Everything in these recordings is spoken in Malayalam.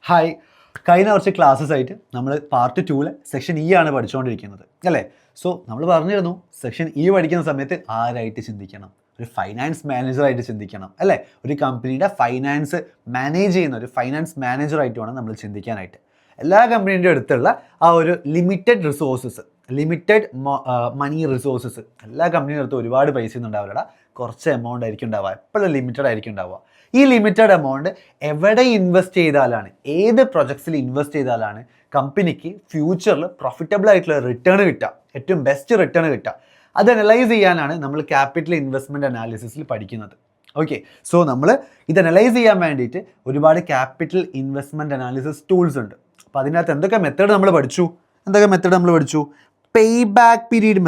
ഹായ്, കഴിഞ്ഞ കുറച്ച് ക്ലാസ്സസ് ആയിട്ട് നമ്മൾ പാർട്ട് 2 സെക്ഷൻ ഇ ആണ് പഠിച്ചുകൊണ്ടിരിക്കുന്നത് അല്ലേ. സോ നമ്മൾ പറഞ്ഞിരുന്നു സെക്ഷൻ ഇ പഠിക്കുന്ന സമയത്ത് ആരായിട്ട് ചിന്തിക്കണം, ഒരു ഫൈനാൻസ് മാനേജറായിട്ട് ചിന്തിക്കണം അല്ലേ. ഒരു കമ്പനിയുടെ ഫൈനാൻസ് മാനേജ് ചെയ്യുന്ന ഒരു ഫൈനാൻസ് മാനേജറായിട്ട് വേണം നമ്മൾ ചിന്തിക്കാനായിട്ട്. എല്ലാ കമ്പനീൻ്റെ അടുത്തുള്ള ആ ഒരു ലിമിറ്റഡ് റിസോഴ്സസ്, ലിമിറ്റഡ് മണി റിസോഴ്സസ്, എല്ലാ കമ്പനിയുടെ അടുത്ത് ഒരുപാട് പൈസ ഒന്നും ഉണ്ടാവില്ല, കുറച്ച് എമൗണ്ട് ആയിരിക്കും ഉണ്ടാവുക, എപ്പോഴും ലിമിറ്റഡ് ആയിരിക്കും ഉണ്ടാവുക. ഈ ലിമിറ്റഡ് എമൗണ്ട് എവിടെ ഇൻവെസ്റ്റ് ചെയ്താലാണ്, ഏത് പ്രൊജക്ട്സിൽ ഇൻവെസ്റ്റ് ചെയ്താലാണ് കമ്പനിക്ക് ഫ്യൂച്ചറിൽ പ്രോഫിറ്റബിൾ ആയിട്ടുള്ള റിട്ടേൺ കിട്ടുക, ഏറ്റവും ബെസ്റ്റ് റിട്ടേൺ കിട്ടുക, അത് അനലൈസ് ചെയ്യാനാണ് നമ്മൾ ക്യാപിറ്റൽ ഇൻവെസ്റ്റ്മെൻറ്റ് അനാലിസിസിൽ പഠിക്കുന്നത്. ഓക്കെ, സോ നമ്മൾ ഇത് അനലൈസ് ചെയ്യാൻ വേണ്ടിയിട്ട് ഒരുപാട് ക്യാപിറ്റൽ ഇൻവെസ്റ്റ്മെൻറ്റ് അനാലിസിസ് ടൂൾസ് ഉണ്ട്. അപ്പോൾ അതിനകത്ത് എന്തൊക്കെ മെത്തേഡ് നമ്മൾ പഠിച്ചു? പേ ബാക്ക് പീരീഡ്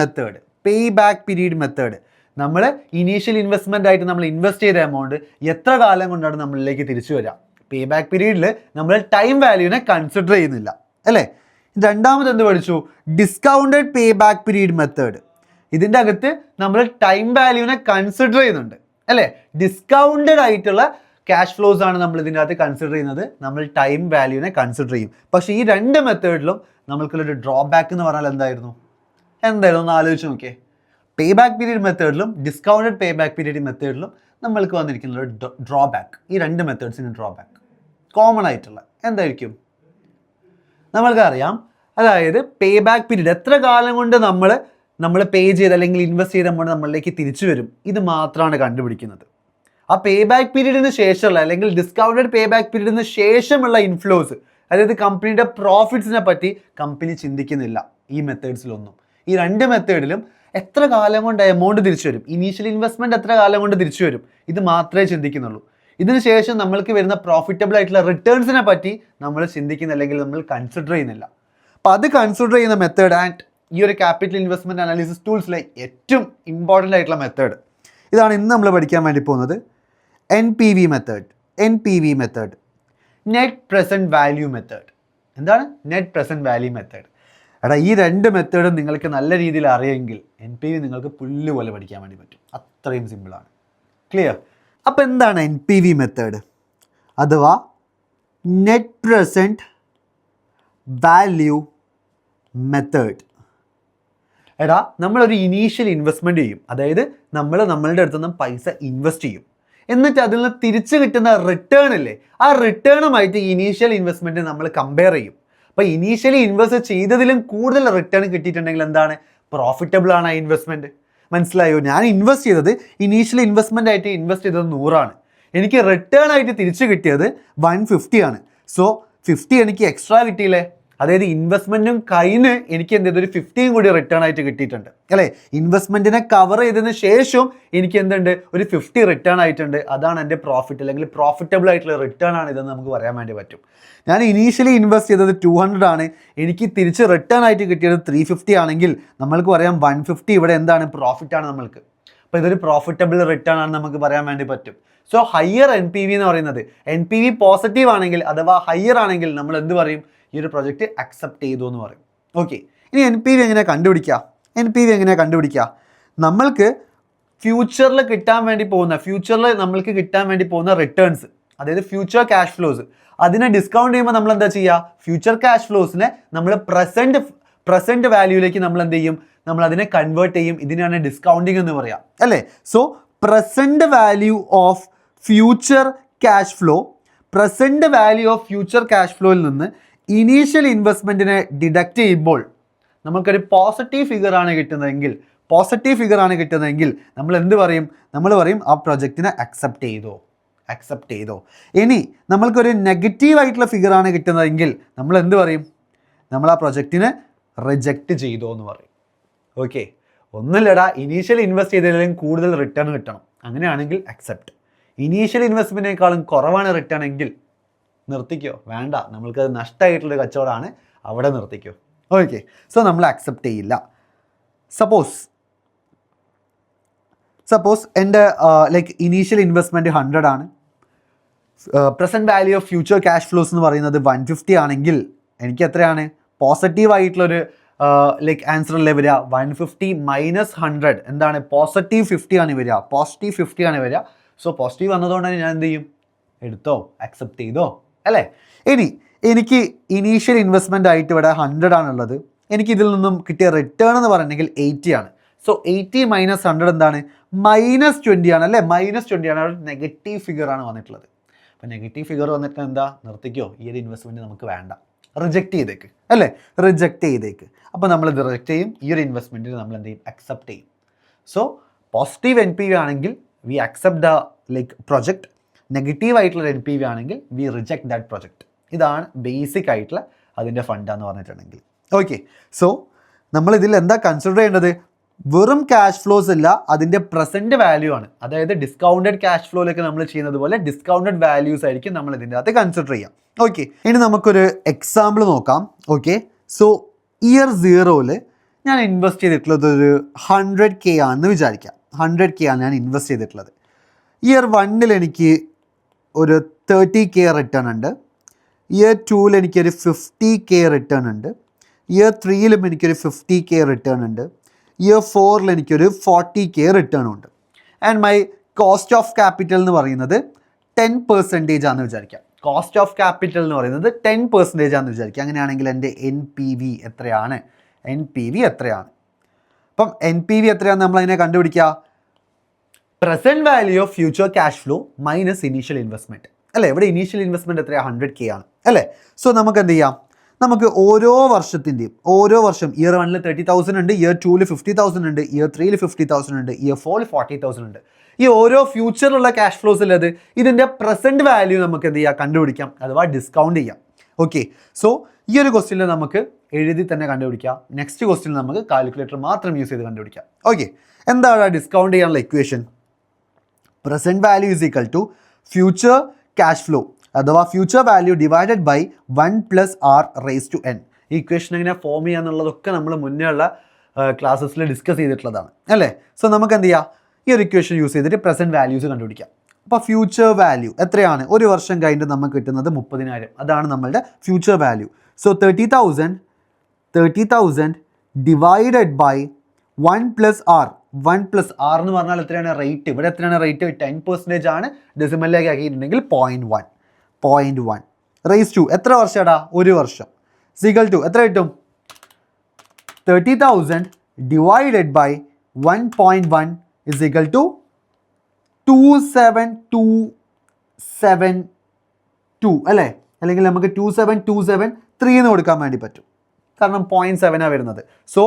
മെത്തേഡ്. നമ്മൾ ഇനീഷ്യൽ ഇൻവെസ്റ്റ്മെൻ്റ് ആയിട്ട് നമ്മൾ ഇൻവെസ്റ്റ് ചെയ്ത എമൗണ്ട് എത്ര കാലം കൊണ്ടാണ് നമ്മളിലേക്ക് തിരിച്ചു വരിക. പേ ബാക്ക് പീരീഡിൽ നമ്മൾ ടൈം വാല്യൂവിനെ കൺസിഡർ ചെയ്യുന്നില്ല അല്ലേ. രണ്ടാമത് എന്ത് പഠിച്ചു? Discounted pay back period method. ഇതിൻ്റെ അകത്ത് നമ്മൾ ടൈം വാല്യൂവിനെ കൺസിഡർ ചെയ്യുന്നുണ്ട് അല്ലേ. ഡിസ്കൗണ്ടഡ് ആയിട്ടുള്ള ക്യാഷ് ഫ്ലോസ് ആണ് നമ്മൾ ഇതിൻ്റെ അകത്ത് കൺസിഡർ ചെയ്യുന്നത്, നമ്മൾ ടൈം വാല്യൂവിനെ കൺസിഡർ ചെയ്യും. പക്ഷേ ഈ രണ്ട് മെത്തേഡിലും നമ്മൾക്കുള്ളൊരു ഡ്രോബാക്ക് എന്ന് പറഞ്ഞാൽ എന്തായിരുന്നു ഒന്ന് ആലോചിച്ച് നോക്കിയേ. പേ ബാക്ക് പീരീഡ് മെത്തേഡിലും ഡിസ്കൗണ്ടഡ് പേ ബാക്ക് പീരീഡ് മെത്തേഡിലും നമ്മൾക്ക് വന്നിരിക്കുന്ന ഒരു ഡ്രോബാക്ക്, ഈ രണ്ട് മെത്തേഡ്സിന് ഡ്രോബാക്ക് കോമൺ ആയിട്ടുള്ള എന്തായിരിക്കും? നമ്മൾക്കറിയാം, അതായത് പേ ബാക്ക് പീരീഡ് എത്ര കാലം കൊണ്ട് നമ്മൾ പേ ചെയ്ത് അല്ലെങ്കിൽ ഇൻവെസ്റ്റ് ചെയ്ത എമൗണ്ട് നമ്മളിലേക്ക് തിരിച്ചു വരും, ഇത് മാത്രമാണ് കണ്ടുപിടിക്കുന്നത്. ആ പേ ബാക്ക് പീരീഡിന് ശേഷമുള്ള അല്ലെങ്കിൽ ഡിസ്കൗണ്ടഡ് പേ ബാക്ക് പീരീഡിന് ശേഷമുള്ള ഇൻഫ്ലോസ്, അതായത് കമ്പനിയുടെ പ്രോഫിറ്റ്സിനെ പറ്റി കമ്പനി ചിന്തിക്കുന്നില്ല ഈ മെത്തേഡ്സിലൊന്നും. ഈ രണ്ട് മെത്തേഡിലും എത്ര കാലം കൊണ്ട് എമൗണ്ട് തിരിച്ചു വരും, ഇനീഷ്യൽ ഇൻവെസ്റ്റ്മെൻറ്റ് എത്ര കാലം കൊണ്ട് തിരിച്ചു വരും, ഇത് മാത്രമേ ചിന്തിക്കുന്നുള്ളൂ. ഇതിന് ശേഷം നമ്മൾക്ക് വരുന്ന പ്രോഫിറ്റബിൾ ആയിട്ടുള്ള റിട്ടേൺസിനെ പറ്റി നമ്മൾ ചിന്തിക്കുന്ന അല്ലെങ്കിൽ നമ്മൾ കൺസിഡർ ചെയ്യുന്നില്ല. അപ്പോൾ അത് കൺസിഡർ ചെയ്യുന്ന മെത്തേഡ് ആൻഡ് ഈ ഒരു ക്യാപിറ്റൽ ഇൻവെസ്റ്റ്മെൻറ്റ് അനാലിസിസ് ടൂൾസിലെ ഏറ്റവും ഇമ്പോർട്ടൻ്റ് ആയിട്ടുള്ള മെത്തേഡ് ഇതാണ് ഇന്ന് നമ്മൾ പഠിക്കാൻ വേണ്ടി പോകുന്നത്. NPV method, net present value method. എന്താണ് നെറ്റ് പ്രസൻറ്റ് വാല്യൂ മെത്തേഡ്? എടാ, ഈ രണ്ട് മെത്തേഡും നിങ്ങൾക്ക് നല്ല രീതിയിൽ അറിയെങ്കിൽ NPV നിങ്ങൾക്ക് പുല്ല് പോലെ പഠിക്കാൻ വേണ്ടി പറ്റും, അത്രയും സിമ്പിളാണ്. ക്ലിയർ? അപ്പോൾ എന്താണ് NPV മെത്തേഡ് അഥവാ നെറ്റ് പ്രസൻറ്റ് വാല്യൂ മെത്തേഡ്? എടാ, നമ്മളൊരു ഇനീഷ്യൽ ഇൻവെസ്റ്റ്മെൻറ്റ് ചെയ്യും, അതായത് നമ്മളുടെ അടുത്തുനിന്ന് പൈസ ഇൻവെസ്റ്റ് ചെയ്യും, എന്നിട്ട് അതിൽ നിന്ന് തിരിച്ച് കിട്ടുന്ന റിട്ടേൺ ഇല്ലേ, ആ റിട്ടേണുമായിട്ട് ഇനീഷ്യൽ ഇൻവെസ്റ്റ്മെൻറ്റ് നമ്മൾ കമ്പയർ ചെയ്യും. അപ്പോൾ ഇനീഷ്യലി ഇൻവെസ്റ്റ് ചെയ്തതിലും കൂടുതൽ റിട്ടേൺ കിട്ടിയിട്ടുണ്ടെങ്കിൽ എന്താണ്? പ്രോഫിറ്റബിൾ ആണ് ആ ഇൻവെസ്റ്റ്മെൻറ്റ്. മനസ്സിലായോ? ഞാൻ ഇൻവെസ്റ്റ് ചെയ്തത് ഇനീഷ്യൽ ഇൻവെസ്റ്റ്മെൻ്റ് ആയിട്ട് ഇൻവെസ്റ്റ് ചെയ്തത് 100 ആണ്, എനിക്ക് റിട്ടേൺ ആയിട്ട് തിരിച്ച് കിട്ടിയത് 150 ആണ്. സോ 50 എനിക്ക് എക്സ്ട്രാ കിട്ടിയില്ലേ, അതായത് ഇൻവെസ്റ്റ്മെൻറ്റും കഴിഞ്ഞ് എനിക്ക് എന്ത് ചെയ്തു, ഒരു 50 കൂടി റിട്ടേൺ ആയിട്ട് കിട്ടിയിട്ടുണ്ട് അല്ലേ. ഇൻവെസ്റ്റ്മെൻറ്റിനെ കവർ ചെയ്തതിന് ശേഷം എനിക്ക് എന്തുണ്ട്, ഒരു 50 റിട്ടേൺ ആയിട്ടുണ്ട്. അതാണ് എൻ്റെ പ്രോഫിറ്റ് അല്ലെങ്കിൽ പ്രോഫിറ്റബിൾ ആയിട്ടുള്ള റിട്ടേൺ ആണ് ഇതെന്ന് നമുക്ക് പറയാൻ വേണ്ടി പറ്റും. ഞാൻ ഇനീഷ്യലി ഇൻവെസ്റ്റ് ചെയ്തത് 200 ആണ്, എനിക്ക് തിരിച്ച് റിട്ടേൺ ആയിട്ട് കിട്ടിയത് 350 ആണെങ്കിൽ നമ്മൾക്ക് പറയാം 150 ഇവിടെ എന്താണ്, പ്രോഫിറ്റാണ് നമ്മൾക്ക്. അപ്പോൾ ഇതൊരു പ്രോഫിറ്റബിൾ റിട്ടേൺ ആണ് നമുക്ക് പറയാൻ വേണ്ടി പറ്റും. സോ ഹയർ NPV എന്ന് പറയുന്നത്, NPV പോസിറ്റീവ് ആണെങ്കിൽ അഥവാ ഹയർ ആണെങ്കിൽ നമ്മൾ എന്ത് പറയും, ഈ ഒരു പ്രൊജക്റ്റ് അക്സെപ്റ്റ് ചെയ്തു എന്ന് പറയും. ഓക്കെ, ഇനി NPV എങ്ങനെ കണ്ടുപിടിക്കുക? നമ്മൾക്ക് ഫ്യൂച്ചറിൽ നമ്മൾക്ക് കിട്ടാൻ വേണ്ടി പോകുന്ന റിട്ടേൺസ്, അതായത് ഫ്യൂച്ചർ ക്യാഷ് ഫ്ലോസ്, അതിനെ ഡിസ്കൗണ്ട് ചെയ്യുമ്പോൾ നമ്മൾ എന്താ ചെയ്യുക, ഫ്യൂച്ചർ ക്യാഷ് ഫ്ലോസിനെ നമ്മൾ പ്രസൻറ്റ് വാല്യൂയിലേക്ക് നമ്മൾ എന്ത് ചെയ്യും, നമ്മൾ അതിനെ കൺവേർട്ട് ചെയ്യും. ഇതിനാണ് ഡിസ്കൗണ്ടിങ് എന്ന് പറയാം അല്ലേ. So present value of future cash ഫ്ലോയിൽ നിന്ന് ഇനീഷ്യൽ ഇൻവെസ്റ്റ്മെൻറ്റിനെ ഡിഡക്റ്റ് ചെയ്യുമ്പോൾ നമുക്കൊരു പോസിറ്റീവ് ഫിഗർ ആണ് കിട്ടുന്നതെങ്കിൽ നമ്മൾ എന്ത് പറയും, ആ പ്രൊജക്റ്റിനെ അക്സെപ്റ്റ് ചെയ്തോ. ഇനി നമ്മൾക്കൊരു നെഗറ്റീവ് ആയിട്ടുള്ള ഫിഗർ ആണ് കിട്ടുന്നതെങ്കിൽ നമ്മൾ എന്ത് പറയും, നമ്മൾ ആ പ്രൊജക്റ്റിനെ റിജക്റ്റ് ചെയ്തോ എന്ന് പറയും. ഓക്കെ, ഒന്നുമില്ലടാ, ഇനീഷ്യൽ ഇൻവെസ്റ്റ് ചെയ്തതിലും കൂടുതൽ റിട്ടേൺ കിട്ടണം, അങ്ങനെയാണെങ്കിൽ അക്സെപ്റ്റ്. ഇനീഷ്യൽ ഇൻവെസ്റ്റ്മെൻറ്റിനേക്കാളും കുറവാണ് റിട്ടേൺ എങ്കിൽ നിർത്തിക്കോ, വേണ്ട, നമ്മൾക്കത് നഷ്ടമായിട്ടുള്ളൊരു കച്ചവടമാണ്, അവിടെ നിർത്തിക്കോ. ഓക്കെ, സോ നമ്മൾ അക്സെപ്റ്റ് ചെയ്യില്ല. സപ്പോസ് എൻ്റെ ഇനീഷ്യൽ ഇൻവെസ്റ്റ്മെൻറ്റ് 100 ആണ്, present value of future cash flows എന്ന് പറയുന്നത് 150 ആണെങ്കിൽ എനിക്ക് എത്രയാണ് പോസിറ്റീവ് ആയിട്ടുള്ളൊരു ആൻസർ അല്ലേ വരിക. 150 മൈനസ് 100 എന്താണ്, പോസിറ്റീവ് 50 ആണ് വരിക. സോ പോസിറ്റീവ് വന്നതുകൊണ്ട് തന്നെ ഞാൻ എന്ത് ചെയ്യും, എടുത്തോ, അക്സെപ്റ്റ് ചെയ്തോ അല്ലേ. ഇനി എനിക്ക് ഇനീഷ്യൽ ഇൻവെസ്റ്റ്മെൻ്റ് ആയിട്ട് ഇവിടെ 100 ആണുള്ളത്. എനിക്ക് ഇതിൽ നിന്നും കിട്ടിയ റിട്ടേൺ എന്ന് പറയുന്നെങ്കിൽ 80 ആണ്. സോ 80 മൈനസ് 100 എന്താണ്? -20 ആണ് അല്ലേ? -20 ആണ്. ഒരു നെഗറ്റീവ് ഫിഗർ ആണ് വന്നിട്ടുള്ളത്. അപ്പോൾ നെഗറ്റീവ് ഫിഗർ വന്നിട്ട് എന്താ? നിർത്തിക്കോ, ഈ ഒരു ഇൻവെസ്റ്റ്മെൻറ്റ് നമുക്ക് വേണ്ട, റിജക്റ്റ് ചെയ്തേക്ക് അല്ലേ? റിജക്റ്റ് ചെയ്തേക്ക്. അപ്പോൾ നമ്മൾ ഇത് റിജക്റ്റ് ചെയ്യും. ഈ ഒരു ഇൻവെസ്റ്റ്മെൻറ്റിന് നമ്മൾ എന്ത് ചെയ്യും? അക്സെപ്റ്റ് ചെയ്യും. സോ പോസിറ്റീവ് NPV ആണെങ്കിൽ V accept the project. Negative ആയിട്ടുള്ള NPV ആണെങ്കിൽ വി റിജക്റ്റ് ദാറ്റ് പ്രൊജക്റ്റ്. ഇതാണ് ബേസിക് ആയിട്ടുള്ള അതിൻ്റെ ഫണ്ട് എന്ന് പറഞ്ഞിട്ടുണ്ടെങ്കിൽ. ഓക്കെ, സോ നമ്മളിതിൽ എന്താ കൺസിഡർ ചെയ്യേണ്ടത്? വെറും ക്യാഷ് ഫ്ലോസ് അല്ല, അതിൻ്റെ പ്രസൻറ്റ് വാല്യൂ ആണ്. അതായത് ഡിസ്കൗണ്ടഡ് ക്യാഷ് ഫ്ലോയിലൊക്കെ നമ്മൾ ചെയ്യുന്നത് പോലെ ഡിസ്കൗണ്ടഡ് വാല്യൂസ് ആയിരിക്കും നമ്മൾ ഇതിൻ്റെ അകത്ത് കൺസിഡർ ചെയ്യാം. ഓക്കെ, ഇനി നമുക്കൊരു എക്സാമ്പിൾ നോക്കാം. ഓക്കെ, സോ ഇയർ 0-ൽ ഞാൻ ഇൻവെസ്റ്റ് ചെയ്തിട്ടുള്ളത് ഒരു 100K ആണെന്ന് വിചാരിക്കാം. 100K ആണ് ഞാൻ ഇൻവെസ്റ്റ് ചെയ്തിട്ടുള്ളത്. ഇയർ 1-ൽ എനിക്ക് ഒരു 30K റിട്ടേൺ ഉണ്ട്. ഇയർ 2-ൽ എനിക്കൊരു 50K റിട്ടേൺ ഉണ്ട്. ഇയർ 3-ലും എനിക്കൊരു 50K റിട്ടേൺ ഉണ്ട്. ഇയർ 4-ൽ എനിക്കൊരു 40K റിട്ടേൺ ഉണ്ട്. And my cost of capital എന്ന് പറയുന്നത് 10% ആണെന്ന് വിചാരിക്കാം. കോസ്റ്റ് ഓഫ് ക്യാപിറ്റൽ എന്ന് പറയുന്നത് 10% ആണെന്ന് വിചാരിക്കുക. അങ്ങനെയാണെങ്കിൽ എൻ്റെ NPV എത്രയാണ്? NPV എത്രയാണ്? അപ്പം NPV എത്രയാണെന്ന് നമ്മളതിനെ കണ്ടുപിടിക്കുക. Present value of future cash flow minus initial investment അല്ലേ? ഇവിടെ ഇനീഷ്യൽ ഇൻവെസ്റ്റ്മെൻറ്റ് എത്രയാണ്? 100K ആണ് അല്ലേ? സോ നമുക്ക് എന്ത് ചെയ്യാം? നമുക്ക് ഓരോ വർഷത്തിൻ്റെയും ഓരോ വർഷം ഇയർ 1-ൽ 30,000 ഉണ്ട്, ഇയർ 2-ൽ 50,000 ഉണ്ട്, ഇയർ 3-ൽ 50,000 ഉണ്ട്, ഇയർ 4-ൽ 40,000 ഉണ്ട്. ഈ ഓരോ ഫ്യൂച്ചറിലുള്ള ക്യാഷ് ഫ്ലോസിലത് ഇതിൻ്റെ പ്രസൻറ്റ് വാല്യൂ നമുക്ക് എന്ത് ചെയ്യാം? കണ്ടുപിടിക്കാം, അഥവാ ഡിസ്കൗണ്ട് ചെയ്യാം. ഓക്കെ, സോ ഈ ഒരു ക്വസ്റ്റ്യനിൽ നമുക്ക് എഴുതി തന്നെ കണ്ടുപിടിക്കാം. നെക്സ്റ്റ് ക്വസ്റ്റ്യനിൽ നമുക്ക് കാൽക്കുലേറ്റർ മാത്രം യൂസ് ചെയ്ത് കണ്ടുപിടിക്കാം. ഓക്കെ, എന്താണ് ഡിസ്കൗണ്ട് ചെയ്യാനുള്ള equation? Present value is equal to future cash flow അഥവാ future value divided by 1+r⁻n. ഈ ഇക്വേഷൻ എങ്ങനെ ഫോം ചെയ്യാന്നുള്ളതൊക്കെ നമ്മൾ മുന്നേ ഉള്ള ക്ലാസ്സസിൽ ഡിസ്കസ് ചെയ്തിട്ടുള്ളതാണ് അല്ലേ? സോ നമുക്ക് എന്ത് ചെയ്യാം? ഈ ഒരു ഇക്വേഷൻ യൂസ് ചെയ്തിട്ട് പ്രസൻറ്റ് വാല്യൂസ് കണ്ടുപിടിക്കാം. അപ്പോൾ ഫ്യൂച്ചർ വാല്യൂ എത്രയാണ്? ഒരു വർഷം കഴിഞ്ഞിട്ട് നമുക്ക് കിട്ടുന്നത് 30,000. അതാണ് നമ്മളുടെ future value. So 30,000 divided by 1+r. 1+r എന്ന് പറഞ്ഞാൽ എത്രയാണ്? റേറ്റ്. ഇവിടെ എത്രയാണ് റേറ്റ്? 10% ആണ്. ഡെസിമലിലേക്ക് ആക്കിയിട്ടുണ്ടെങ്കിൽ 0.1 റേസ് ടു എത്ര വർഷമാടാ? ഒരു വർഷം. സിഗൽ ടു എത്ര കിട്ടും? 30,000 divided by 1.1 is equal to 27272 അല്ലേ? അല്ലെങ്കിൽ നമുക്ക് 27273 എന്ന് കൊടുക്കാൻ വേണ്ടി പറ്റും, കാരണം 0.7 വരുന്നത്. സോ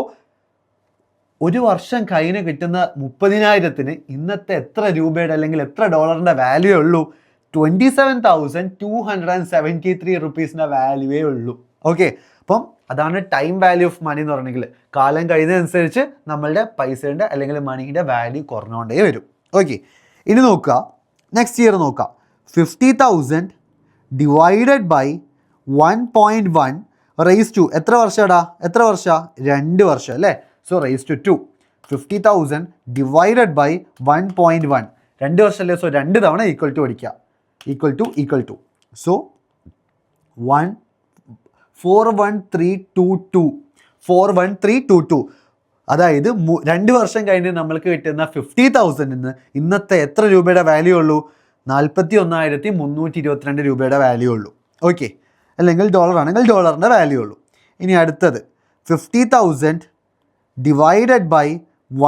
ഒരു വർഷം കയ്യിന് കിട്ടുന്ന 30,000-ന് ഇന്നത്തെ എത്ര രൂപയുടെ അല്ലെങ്കിൽ എത്ര ഡോളറിൻ്റെ വാല്യൂ ഉള്ളൂ? 27,273 റുപ്പീസിൻ്റെ വാല്യൂവേ ഉള്ളൂ. ഓക്കെ, അപ്പം അതാണ് ടൈം വാല്യൂ ഓഫ് മണി എന്ന് പറഞ്ഞെങ്കിൽ കാലം കഴിയുന്നതനുസരിച്ച് നമ്മളുടെ പൈസയുടെ അല്ലെങ്കിൽ മണീൻ്റെ വാല്യൂ കുറഞ്ഞുകൊണ്ടേ വരും. ഓക്കെ, ഇനി നോക്കുക, നെക്സ്റ്റ് ഇയർ നോക്കുക. 50,000 ഡിവൈഡഡ് ബൈ 1.1 റേസ് ടു എത്ര വർഷമാടാ? എത്ര വർഷം? 2 വർഷം അല്ലേ? So raise to 2. 50,000 divided by 1.1 2 വർഷം അല്ലേ? സോ 2 തവണ ഈക്വൽ ടു അടിക്കുക. ഈക്വൽ ടു സോ 41322 അതായത് 2 വർഷം കഴിഞ്ഞ് നമ്മൾക്ക് കിട്ടുന്ന 50,000-ന് ഇന്നത്തെ എത്ര രൂപയുടെ വാല്യൂ ഉള്ളൂ? 41,322 രൂപയുടെ വാല്യൂ ഉള്ളൂ. ഓക്കെ, അല്ലെങ്കിൽ ഡോളർ ആണെങ്കിൽ ഡോളറിൻ്റെ വാല്യൂ ഉള്ളൂ. ഇനി അടുത്തത് 50,000 ഡിവൈഡഡ് ബൈ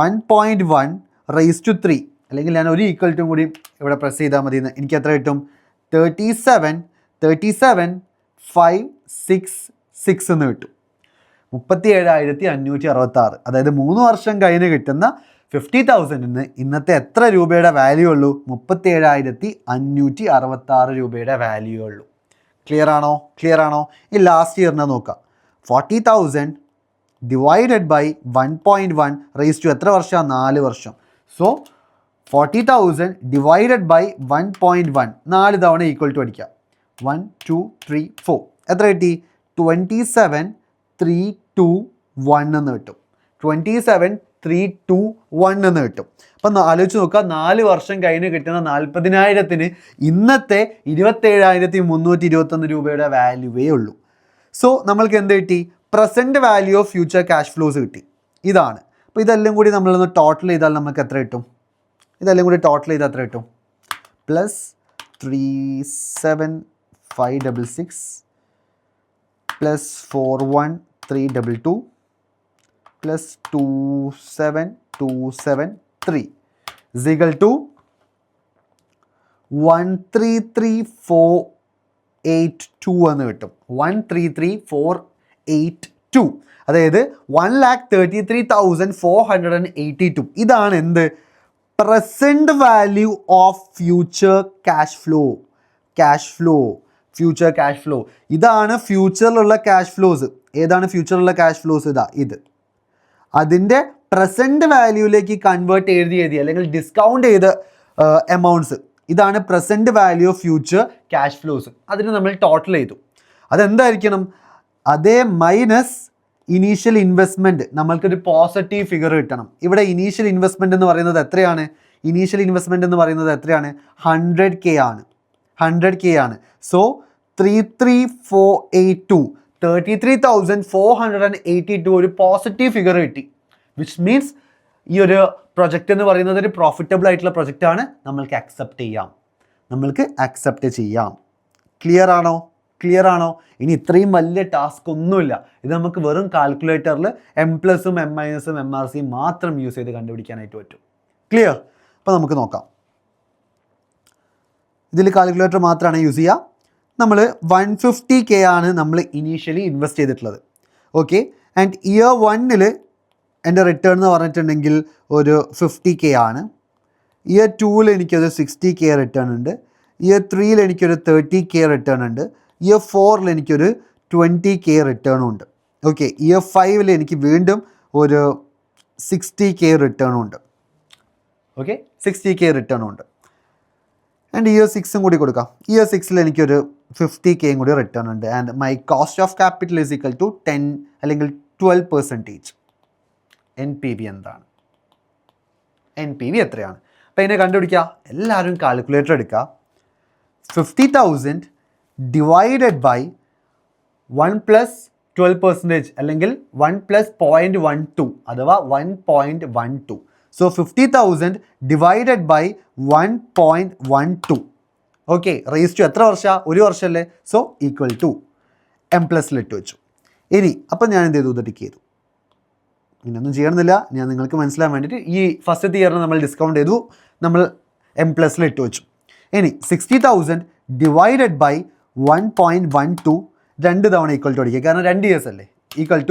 1.1 റേസ് ടു 3 അല്ലെങ്കിൽ ഞാൻ ഒരു ഈക്വൽ ടു കൂടി ഇവിടെ പ്രസ് ചെയ്താൽ മതി. എനിക്ക് എത്ര കിട്ടും? 37,566 എന്ന് കിട്ടും. 37,566. അതായത് 3 വർഷം കഴിഞ്ഞ് കിട്ടുന്ന 50,000-ന് ഇന്നത്തെ എത്ര രൂപയുടെ വാല്യൂ ഉള്ളൂ? 37,566 രൂപയുടെ വാല്യൂ ഉള്ളൂ. ക്ലിയർ ആണോ? ഈ ലാസ്റ്റ് ഇയറിനെ നോക്കാം. 40,000 ഡിവൈഡഡ് ബൈ 1.1 റേസ് ടു എത്ര വർഷം? 4 വർഷം. സോ 40,000 ഡിവൈഡഡ് ബൈ 1.1 4 തവണ ഈക്വൽ ടു അടിക്കുക. 1 2 3 4 എത്ര കിട്ടി? 27,321 എന്ന് കിട്ടും. 27,321 എന്ന് കിട്ടും. അപ്പം ആലോചിച്ച് നോക്കുക, 4 വർഷം കഴിഞ്ഞ് കിട്ടുന്ന 40,000-ന് ഇന്നത്തെ 27,321 രൂപയുടെ വാല്യൂവേ ഉള്ളൂ. സോ നമ്മൾക്ക് എന്ത് കിട്ടി? Present value of future cash flows കിട്ടി. ഇതാണ്. അപ്പോൾ ഇതെല്ലാം കൂടി നമ്മളൊന്ന് ടോട്ടൽ ചെയ്താൽ നമുക്ക് എത്ര കിട്ടും? ഇതെല്ലാം കൂടി ടോട്ടൽ ചെയ്താൽ എത്ര കിട്ടും? +37,566 plus 41322 plus 27273 is equal to 133482 എന്ന് കിട്ടും. 133482, അതായത് 1,33,482. ഇതാണ് എന്ത്? Present value of future cash flow. Future cash flow ഇതാണ് ഫ്യൂച്ചറിലുള്ള ക്യാഷ് ഫ്ലോസ്. ഏതാണ് ഫ്യൂച്ചറിലുള്ള ക്യാഷ് ഫ്ലോസ്? ഇത് അതിൻ്റെ പ്രസൻറ്റ് വാല്യൂയിലേക്ക് കൺവേർട്ട് എഴുതി അല്ലെങ്കിൽ ഡിസ്കൗണ്ട് ചെയ്ത എമൗണ്ട്സ്. ഇതാണ് present value of future cash flows. അതിന് നമ്മൾ ടോട്ടൽ ചെയ്തു. അതെന്തായിരിക്കണം? അതേ മൈനസ് ഇനീഷ്യൽ ഇൻവെസ്റ്റ്മെൻറ്റ്. നമ്മൾക്കൊരു പോസിറ്റീവ് ഫിഗർ കിട്ടണം. ഇവിടെ ഇനീഷ്യൽ ഇൻവെസ്റ്റ്മെൻറ്റ് എന്ന് പറയുന്നത് എത്രയാണ്? 100K ആണ്. 100K ആണ്. സോ 33482, 33,482 ഒരു പോസിറ്റീവ് ഫിഗർ കിട്ടി. വിച്ച് മീൻസ് ഈ ഒരു പ്രൊജക്റ്റ് എന്ന് പറയുന്നത് ഒരു പ്രോഫിറ്റബിൾ ആയിട്ടുള്ള പ്രൊജക്റ്റ് ആണ്. നമ്മൾക്ക് അക്സെപ്റ്റ് ചെയ്യാം. ക്ലിയർ ആണോ? ഇനി ഇത്രയും വലിയ ടാസ്ക് ഒന്നുമില്ല. ഇത് നമുക്ക് വെറും കാൽക്കുലേറ്ററിൽ M+ഉം M-ഉം MRCയും മാത്രം യൂസ് ചെയ്ത് കണ്ടുപിടിക്കാനായിട്ട് പറ്റും. ക്ലിയർ? അപ്പോൾ നമുക്ക് നോക്കാം. ഇതിൽ കാൽക്കുലേറ്റർ മാത്രമാണ് യൂസ് ചെയ്യുക. നമ്മൾ 150K ആണ് നമ്മൾ ഇനീഷ്യലി ഇൻവെസ്റ്റ് ചെയ്തിട്ടുള്ളത്. ഓക്കെ, ആൻഡ് ഇയർ 1 എൻ്റെ റിട്ടേൺ എന്ന് പറഞ്ഞിട്ടുണ്ടെങ്കിൽ ഒരു 50K ആണ്. ഇയർ 2 എനിക്കൊരു 60K റിട്ടേൺ ഉണ്ട്. ഇയർ 3 എനിക്കൊരു 30K റിട്ടേൺ ഉണ്ട്. ഇയർ 4 എനിക്കൊരു 20K റിട്ടേണും ഉണ്ട്. ഓക്കെ, ഇയർ 5 എനിക്ക് വീണ്ടും ഒരു 60K റിട്ടേണും ഉണ്ട്. ഓക്കെ, 60K റിട്ടേണും ഉണ്ട്. ആൻഡ് ഇയർ 6 കൂടി കൊടുക്കാം. ഇയർ 6 എനിക്കൊരു 50K കൂടി റിട്ടേൺ ഉണ്ട്. And my cost of capital is equal to 10 അല്ലെങ്കിൽ 12%. NPV എന്താണ്? NPV എത്രയാണ്? അപ്പോൾ ഇതിനെ കണ്ടുപിടിക്കുക. എല്ലാവരും കാൽക്കുലേറ്റർ എടുക്കുക. 50,000 ഡിവൈഡഡ് ബൈ 1 + 12% അല്ലെങ്കിൽ 1 + 0.12 അഥവാ 1.12. So 50,000 divided by 1.12. Okay, raise to എത്ര വർഷം? 1 വർഷമല്ലേ? സോ ഈക്വൽ ടു M+ ഇട്ട് വെച്ചു. ഇനി അപ്പം ഞാൻ എന്ത് ചെയ്തു? ഇത് ടിക്ക് ചെയ്തു. ഇങ്ങനെയൊന്നും ചെയ്യണമെന്നില്ല, ഞാൻ നിങ്ങൾക്ക് മനസ്സിലാൻ വേണ്ടിയിട്ട് ഈ ഫസ്റ്റ് ഇയറിന് നമ്മൾ ഡിസ്കൗണ്ട് ചെയ്തു, നമ്മൾ M+ ഇട്ട് വെച്ചു. ഇനി 60,000 ഡിവൈഡഡ് ബൈ 1.12 2 തവണ ഈക്വൽ ടു അടിക്കുക. കാരണം 2 ഇയേഴ്സ് അല്ലേ. ഈക്വൽ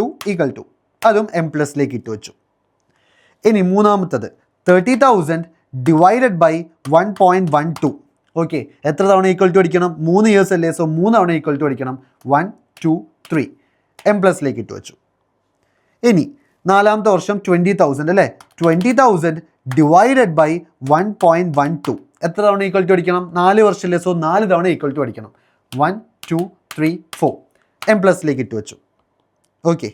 ടു അതും M+ ഇട്ട് വെച്ചു. ഇനി മൂന്നാമത്തത് 30,000 ഡിവൈഡഡ് ബൈ 1.12. ഓക്കെ, എത്ര തവണ ഈക്വൽ ടു അടിക്കണം? 3 ഇയേഴ്സ് അല്ലേ. സോ 3 തവണ ഈക്വൽ ടു അടിക്കണം. 1, 2, 3 M+ ഇട്ട് വെച്ചു. ഇനി നാലാമത്തെ വർഷം 20,000 അല്ലേ. 20,000 ഡിവൈഡഡ് ബൈ 1.12 എത്ര തവണ ഈക്വൽ ടു അടിക്കണം? 4 വർഷമല്ലേ. സോ 4 തവണ ഈക്വൽ ടു അടിക്കണം. 1, 2, 3, 4 M+ ഇട്ട് വെച്ചു. ഓക്കെ,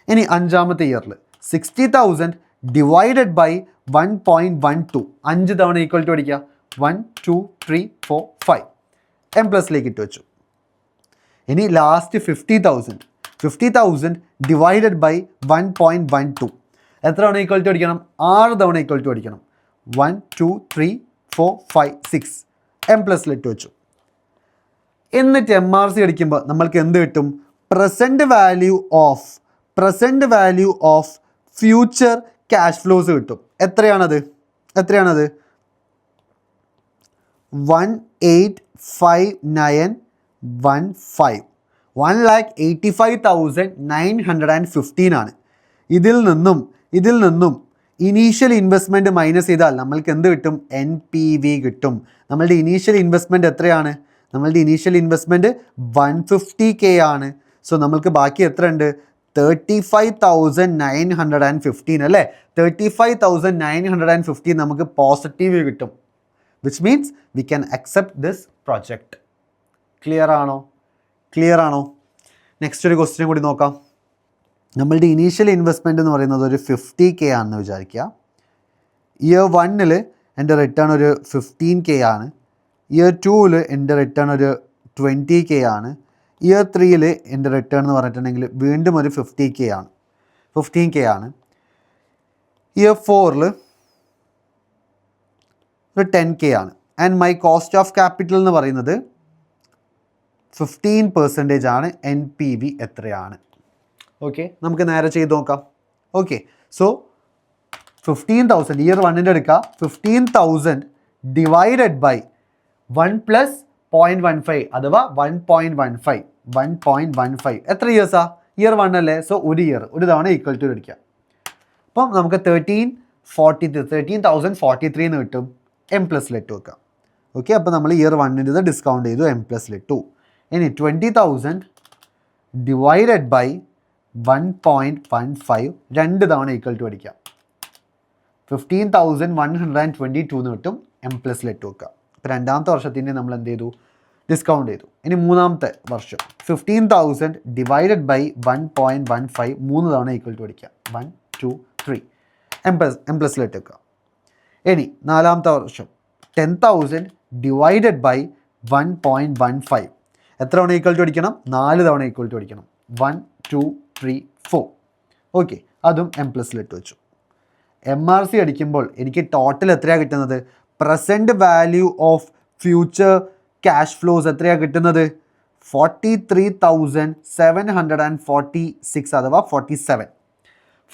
ഇനി അഞ്ചാമത്തെ ഇയറിൽ 60,000 ഡിവൈഡഡ് ബൈ 1.12 5 തവണ ഈക്വൽ ടു അടിക്കുക. 1, 2, 3, 4, 5 M+ ഇട്ട് വെച്ചു. ഇനി ലാസ്റ്റ് 50,000 ഡിവൈഡഡ് ബൈ 1.12 എത്ര തവണ ഈക്വൽ ടു അടിക്കണം? 6 തവണ ഈക്വൽ ടു അടിക്കണം. 1, 2, 3, 4, 5, 6 M+ ഇട്ട് വെച്ചു. എന്നിട്ട് MRC അടിക്കുമ്പോൾ നമ്മൾക്ക് എന്ത് കിട്ടും? Present value of future cash flows കിട്ടും. എത്രയാണത്? 1,85,915 1,85,915 ആണ്. ഇതിൽ നിന്നും ഇനീഷ്യൽ ഇൻവെസ്റ്റ്മെൻറ്റ് മൈനസ് ചെയ്താൽ നമ്മൾക്ക് എന്ത് കിട്ടും? NPV കിട്ടും. നമ്മളുടെ ഇനീഷ്യൽ ഇൻവെസ്റ്റ്മെൻറ്റ് എത്രയാണ്? നമ്മളുടെ ഇനീഷ്യൽ ഇൻവെസ്റ്റ്മെൻറ്റ് 150K ആണ്. സോ നമ്മൾക്ക് ബാക്കി എത്ര ഉണ്ട്? 35,915 അല്ലേ. 35,915 നമുക്ക് പോസിറ്റീവ് കിട്ടും. Which means we can accept this project. Clear ആണോ? നെക്സ്റ്റ് ഒരു ക്വസ്റ്റ്യൻ കൂടി നോക്കാം. നമ്മളുടെ ഇനീഷ്യൽ ഇൻവെസ്റ്റ്മെൻറ്റ് എന്ന് പറയുന്നത് ഒരു 50K ആണെന്ന് വിചാരിക്കുക. ഇയർ 1 എൻ്റെ റിട്ടേൺ ഒരു 15K ആണ്. ഇയർ 2 എൻ്റെ റിട്ടേൺ ഒരു 20K ആണ്. ഇയർ 3 എൻ്റെ റിട്ടേൺ എന്ന് പറഞ്ഞിട്ടുണ്ടെങ്കിൽ വീണ്ടും ഒരു 15K ആണ്. ഇയർ 4 ഒരു 10K ആണ്. And my cost of capital എന്ന് പറയുന്നത് 15% ആണ് NPV എത്രയാണ്. ഓക്കെ, നമുക്ക് നേരെ ചെയ്ത് നോക്കാം. ഓക്കെ, സോ 15,000 ഇയർ 1ൻ്റെ എടുക്കുക. 15,000 ഡിവൈഡഡ് ബൈ 1 പ്ലസ് 0.15 അഥവാ 1.15 എത്ര ഇയേഴ്സാ? ഇയർ 1 അല്ലേ, സോ ഒരു ഇയർ ഒരു തവണ ഈക്വൽ ടു എടുക്കുക. അപ്പം നമുക്ക് 13,043 എന്ന് കിട്ടും. M+2 വെക്കാം. ഓക്കെ, അപ്പോൾ നമ്മൾ ഇയർ 1ൻ്റെ ഡിസ്കൗണ്ട് ചെയ്തു, M+2. ഇനി 20,000 ഡിവൈഡഡ് ബൈ 1.15 രണ്ട് തവണ ഈക്വൽ ടു അടിക്കാം. 15,122 എന്ന് കിട്ടും. M+2 വെക്കുക. ഇപ്പോൾ രണ്ടാമത്തെ വർഷത്തിൻ്റെ നമ്മൾ എന്ത് ചെയ്തു? ഡിസ്കൗണ്ട് ചെയ്തു. ഇനി മൂന്നാമത്തെ വർഷം 15,000 ഡിവൈഡഡ് ബൈ 1.15 മൂന്ന് തവണ ഈക്വൽ ടു അടിക്കാം. 1, 2, 3 M+2 വെക്കുക. ഇനി നാലാമത്തെ വർഷം 10,000 ഡിവൈഡഡ് ബൈ 1.15 എത്ര തവണ ഈക്വൽ ടു അടിക്കണം? 4 തവണ ഈക്വൽ ടു അടിക്കണം. 1, 2, 3, 4. ഓക്കെ, അതും M+2 വെച്ചു. MRC അടിക്കുമ്പോൾ എനിക്ക് ടോട്ടൽ എത്രയാണ് കിട്ടുന്നത്? Present value of future cash flows എത്രയാണ് കിട്ടുന്നത്? 43,746 അഥവാ 47.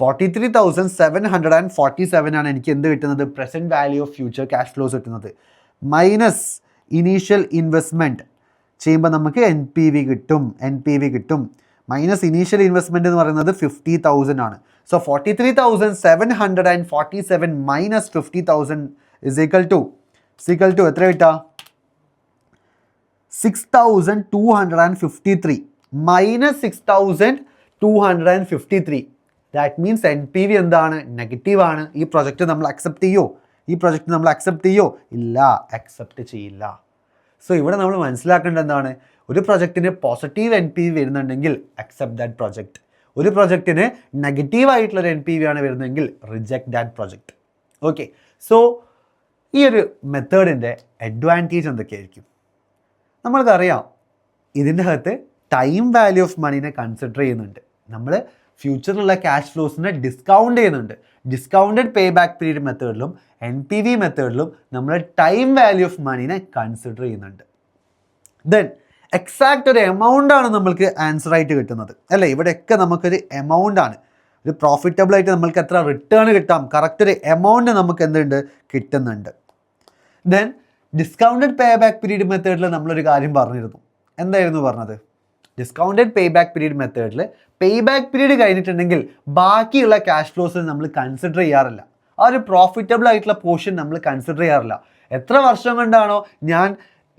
43,747 ആണ് എനിക്ക് എന്ത് കിട്ടുന്നത്? Present value of future cash flows കിട്ടുന്നത്. മൈനസ് ഇനീഷ്യൽ ഇൻവെസ്റ്റ്മെൻറ്റ് ചെയ്യുമ്പോൾ നമുക്ക് NPV കിട്ടും. മൈനസ് ഇനീഷ്യൽ ഇൻവെസ്റ്റ്മെൻറ്റ് എന്ന് പറയുന്നത് 50,000 ആണ്. So 43,747 minus 50,000 is equal to എത്ര കിട്ടുക? 6,253 മൈനസ് 6,253. ദാറ്റ് മീൻസ് NPV എന്താണ്? നെഗറ്റീവാണ്. ഈ പ്രൊജക്റ്റ് നമ്മൾ അക്സെപ്റ്റ് ചെയ്യോ? ഇല്ല, അക്സെപ്റ്റ് ചെയ്യില്ല. സോ ഇവിടെ നമ്മൾ മനസ്സിലാക്കേണ്ടത് എന്താണ്? ഒരു പ്രൊജക്റ്റിന് പോസിറ്റീവ് NPV വരുന്നുണ്ടെങ്കിൽ അക്സെപ്റ്റ് ദാറ്റ് പ്രൊജക്റ്റ്. ഒരു പ്രൊജക്റ്റിന് നെഗറ്റീവായിട്ടുള്ളൊരു NPV ആണ് വരുന്നതെങ്കിൽ reject that project. Okay, so ഈ ഒരു മെത്തേഡിൻ്റെ അഡ്വാൻറ്റേജ് എന്തൊക്കെയായിരിക്കും? നമ്മൾക്കറിയാം, ഇതിൻ്റെ അകത്ത് ടൈം വാല്യൂ ഓഫ് മണീനെ കൺസിഡർ ചെയ്യുന്നുണ്ട്. നമ്മൾ ഫ്യൂച്ചറിലുള്ള ക്യാഷ് ഫ്ലോസിനെ ഡിസ്കൗണ്ട് ചെയ്യുന്നുണ്ട്. ഡിസ്കൗണ്ടഡ് പേ ബാക്ക് പീരീഡ് മെത്തേഡിലും NPV മെത്തേഡിലും നമ്മൾ ടൈം വാല്യൂ ഓഫ് മണീനെ കൺസിഡർ ചെയ്യുന്നുണ്ട്. ദെൻ എക്സാക്റ്റ് ഒരു എമൗണ്ട് ആണ് നമ്മൾക്ക് ആൻസർ ആയിട്ട് കിട്ടുന്നത്, അല്ലേ? ഇവിടെയൊക്കെ നമുക്കൊരു എമൗണ്ട് ആണ്. ഒരു പ്രോഫിറ്റബിൾ ആയിട്ട് നമ്മൾക്ക് എത്ര റിട്ടേൺ കിട്ടാം, കറക്റ്റ് ഒരു എമൗണ്ട് നമുക്ക് എന്തുണ്ട്? കിട്ടുന്നുണ്ട്. Then discounted pay back period മെത്തേഡിൽ നമ്മളൊരു കാര്യം പറഞ്ഞിരുന്നു. എന്തായിരുന്നു പറഞ്ഞത്? ഡിസ്കൗണ്ടഡ് പേ ബാക്ക് പീരീഡ് മെത്തേഡിൽ പേ ബാക്ക് പീരീഡ് കഴിഞ്ഞിട്ടുണ്ടെങ്കിൽ ബാക്കിയുള്ള ക്യാഷ് ഫ്ലോസ് നമ്മൾ കൺസിഡർ ചെയ്യാറില്ല. ആ ഒരു പ്രോഫിറ്റബിൾ ആയിട്ടുള്ള പോർഷൻ നമ്മൾ കൺസിഡർ ചെയ്യാറില്ല. എത്ര വർഷം കൊണ്ടാണോ ഞാൻ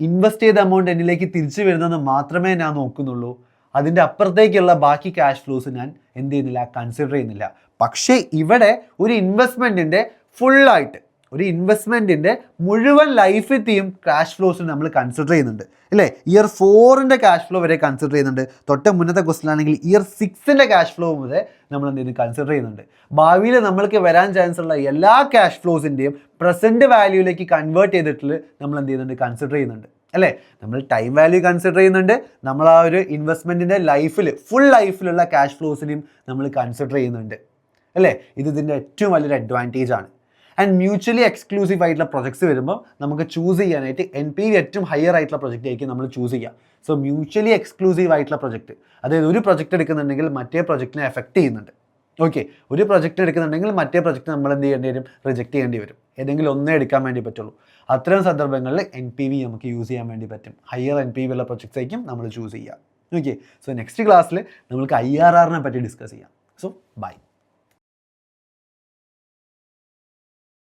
ഇൻവെസ്റ്റ് ചെയ്ത എമൗണ്ട് എന്നിലേക്ക് തിരിച്ചു വരുന്നതെന്ന് മാത്രമേ ഞാൻ നോക്കുന്നുള്ളൂ. അതിൻ്റെ അപ്പുറത്തേക്കുള്ള ബാക്കി ക്യാഷ് ഫ്ലോസ് ഞാൻ എന്ത് ചെയ്യുന്നില്ല? കൺസിഡർ ചെയ്യുന്നില്ല. പക്ഷേ ഇവിടെ ഒരു ഇൻവെസ്റ്റ്മെൻറ്റിൻ്റെ ഫുള്ളായിട്ട് ഒരു ഇൻവെസ്റ്റ്മെൻറ്റിൻ്റെ മുഴുവൻ ലൈഫെത്തിയും ക്യാഷ് ഫ്ലോസ് നമ്മൾ കൺസിഡർ ചെയ്യുന്നുണ്ട്, അല്ലേ? ഇയർ 4ൻ്റെ ക്യാഷ് ഫ്ലോ വരെ കൺസിഡർ ചെയ്യുന്നുണ്ട്. തൊട്ട് മുന്നത്തെ ക്വസ്റ്റൻ ആണെങ്കിൽ ഇയർ 6ൻ്റെ ക്യാഷ് ഫ്ലോ വരെ നമ്മൾ എന്ത് ചെയ്യുന്നു? കൺസിഡർ ചെയ്യുന്നുണ്ട്. ഭാവിയിൽ നമ്മൾക്ക് വരാൻ ചാൻസ് ഉള്ള എല്ലാ ക്യാഷ് ഫ്ലോസിൻ്റെയും പ്രസൻറ്റ് വാല്യൂയിലേക്ക് കൺവേർട്ട് ചെയ്തിട്ട് നമ്മൾ എന്ത് ചെയ്യുന്നുണ്ട്? കൺസിഡർ ചെയ്യുന്നുണ്ട്, അല്ലേ? നമ്മൾ ടൈം വാല്യൂ കൺസിഡർ ചെയ്യുന്നുണ്ട്. നമ്മൾ ആ ഒരു ഇൻവെസ്റ്റ്മെൻറ്റിൻ്റെ ഫുൾ ലൈഫിലുള്ള ക്യാഷ് ഫ്ലോസിനെയും നമ്മൾ കൺസിഡർ ചെയ്യുന്നുണ്ട്, അല്ലേ? ഇതിൻ്റെ ഏറ്റവും വലിയൊരു അഡ്വാൻറ്റേജ് ആണ്. ആൻഡ് മ്യൂച്വലി എക്സ്ക്ലൂസീവ് ആയിട്ടുള്ള പ്രൊജക്ട്സ് വരുമ്പോൾ നമുക്ക് ചൂസ് ചെയ്യാനായിട്ട് NPV ഏറ്റവും ഹയർ ആയിട്ടുള്ള പ്രൊജക്റ്റ് ആയിരിക്കും നമ്മൾ ചൂസ് ചെയ്യുക. സോ മ്യൂച്വലി എക്സ്ക്ലൂസീവ് ആയിട്ടുള്ള പ്രൊജക്റ്റ്, അതായത് ഒരു പ്രൊജക്റ്റ് എടുക്കുന്നുണ്ടെങ്കിൽ മറ്റേ പ്രൊജക്റ്റിനെ എഫക്റ്റ് ചെയ്യുന്നുണ്ട്. ഓക്കെ, ഒരു പ്രൊജക്റ്റ് എടുക്കുന്നുണ്ടെങ്കിൽ മറ്റേ പ്രൊജക്റ്റ് നമ്മൾ എന്ത് ചെയ്യേണ്ടി വരും? റിജക്റ്റ് ചെയ്യേണ്ടി വരും. ഏതെങ്കിലും ഒന്നേ എടുക്കാൻ വേണ്ടി പറ്റുള്ളൂ. അത്തരം സന്ദർഭങ്ങളിൽ NPV നമുക്ക് യൂസ് ചെയ്യാൻ വേണ്ടി പറ്റും. ഹയർ NPV ഉള്ള പ്രൊജക്ട്സ് ആയിരിക്കും നമ്മൾ ചൂസ് ചെയ്യുക. ഓക്കെ, സോ നെക്സ്റ്റ് ക്ലാസ്സിൽ നമുക്ക് IRRനെ പറ്റി ഡിസ്കസ് ചെയ്യാം. So by.